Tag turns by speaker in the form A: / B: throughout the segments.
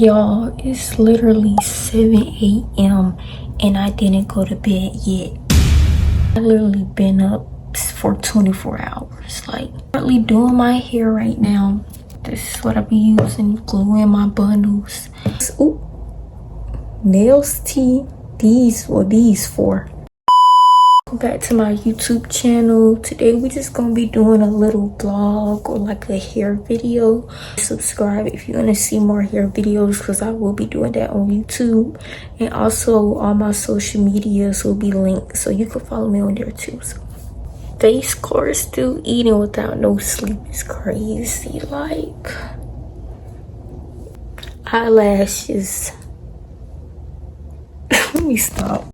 A: Y'all, it's literally 7 a.m. and I didn't go to bed yet. I literally been up for 24 hours. Like, currently doing my hair right now. This is what I be using, glue in my bundles. Ooh, nails tea. These for. Back to my YouTube channel. Today we just gonna be doing a little vlog or like a hair video. Subscribe if you want to see more hair videos, because I will be doing that on YouTube, and also all my social medias will be linked, so you can follow me on there too. So, face core still eating without no sleep is crazy. Like, eyelashes. Let me stop.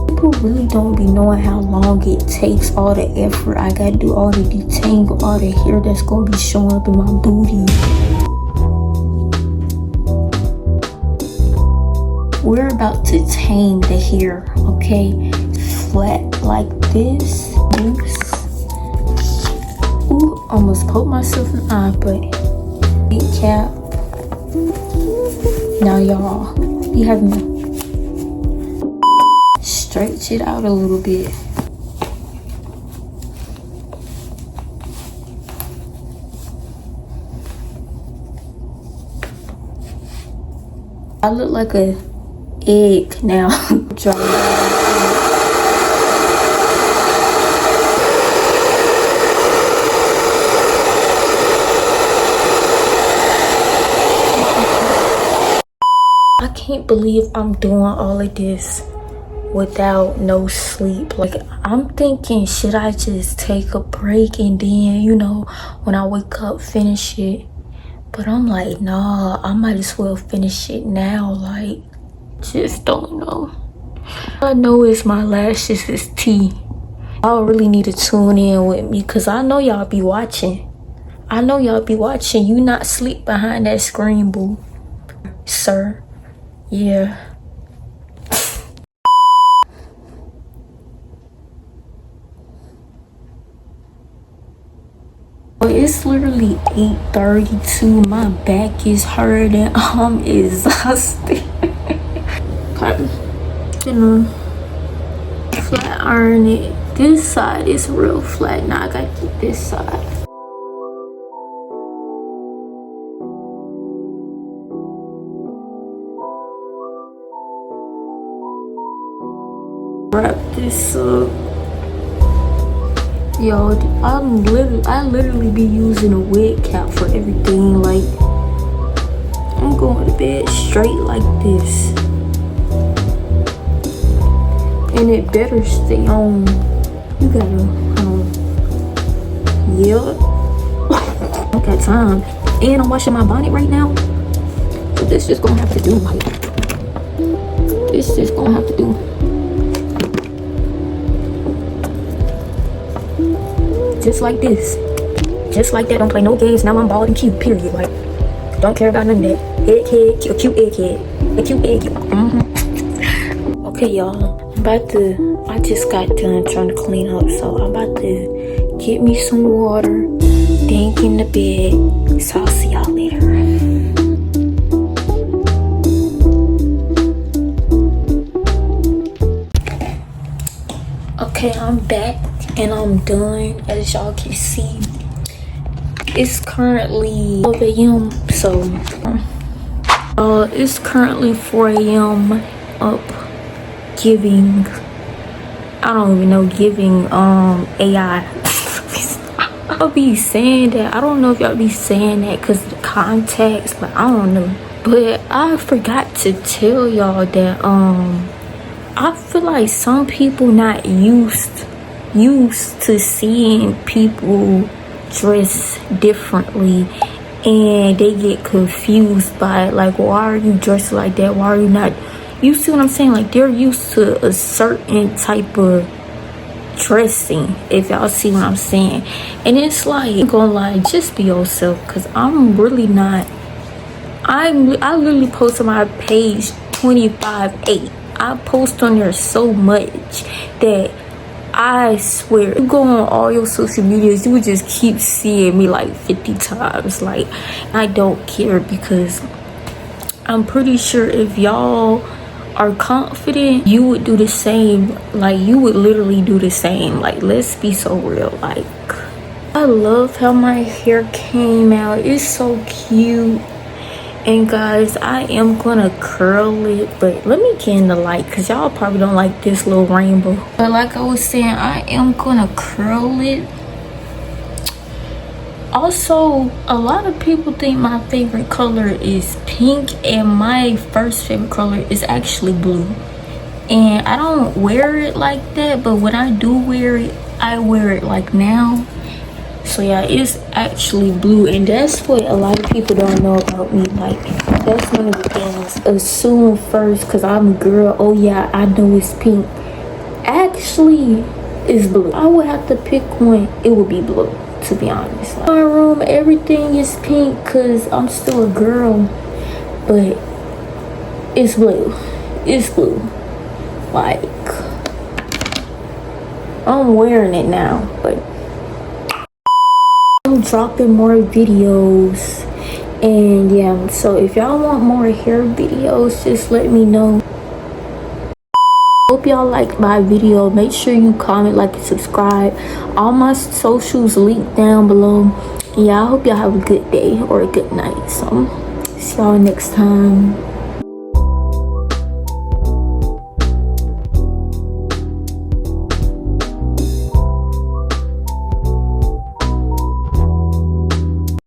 A: People really don't be knowing how long it takes, all the effort I gotta do, all the detangle, all the hair that's gonna be showing up in my booty. We're about to tame the hair, okay? Flat like this. Loose. Ooh, almost poked myself in the eye, but big cap. Now y'all, you have me. Stretch it out a little bit. I look like a egg now. I can't believe I'm doing all of this without no sleep. Like, I'm thinking, should I just take a break and then, you know, when I wake up, finish it? But I'm like, nah, I might as well finish it now. Like, just don't know. All I know is my lashes is tea. Y'all really need to tune in with me, because I know y'all be watching. I know y'all be watching. You not sleep behind that screen, boo. Sir. Yeah. It's literally 8:32. My back is hurting. I'm exhausted. Gonna flat iron it. This side is real flat. Now I gotta keep this side. Wrap this up. Yo, I literally be using a wig cap for everything. Like, I'm going to bed straight like this, and it better stay on. You gotta, yeah. I got time, and I'm washing my bonnet right now, so this just gonna have to do. Like, this just gonna have to do. Just like this. Just like that. Don't play no games. Now I'm bald and cute, period. Like, don't care about none of that. Egghead, a cute egghead. A cute egg. Okay, y'all. I just got done trying to clean up. So I'm about to get me some water. Then get in the bed. So I'll see y'all later. Okay, I'm back. And I'm done. As y'all can see, it's currently 12 a.m. So it's currently 4 a.m. up giving, I don't even know, giving AI. I'll be saying that. I don't know if y'all be saying that because of the contacts, but I don't know. But I forgot to tell y'all that I feel like some people not used to seeing people dress differently, and they get confused by it. Like, why are you dressed like that? Why are you not? You see what I'm saying? Like, they're used to a certain type of dressing, if y'all see what I'm saying. And it's like, I'm gonna lie, just be yourself, because I'm really not. I literally posted my page 25/8. I post on there so much that I swear, you go on all your social medias, you would just keep seeing me like 50 times. Like, I don't care, because I'm pretty sure if y'all are confident, you would do the same. Like, you would literally do the same. Like, let's be so real. Like, I love how my hair came out. It's so cute. And guys, I am gonna curl it, but let me get in the light, because y'all probably don't like this little rainbow. But like I was saying, I am gonna curl it. Also, a lot of people think my favorite color is pink, and my first favorite color is actually blue. And I don't wear it like that, but when I do wear it, I wear it like now. So yeah, it's actually blue, and that's what a lot of people don't know about me. Like, that's one of the things. Assume first, because I'm a girl, oh yeah, I know it's pink. Actually, it's blue. I would have to pick one, it would be blue, to be honest. Like, my room, everything is pink because I'm still a girl, but it's blue. It's blue. Like, I'm wearing it now, but I'm dropping more videos. And yeah, so if y'all want more hair videos, just let me know. Hope y'all liked my video. Make sure you comment, like, and subscribe. All my socials linked down below. Yeah, I hope y'all have a good day or a good night. So see y'all next time.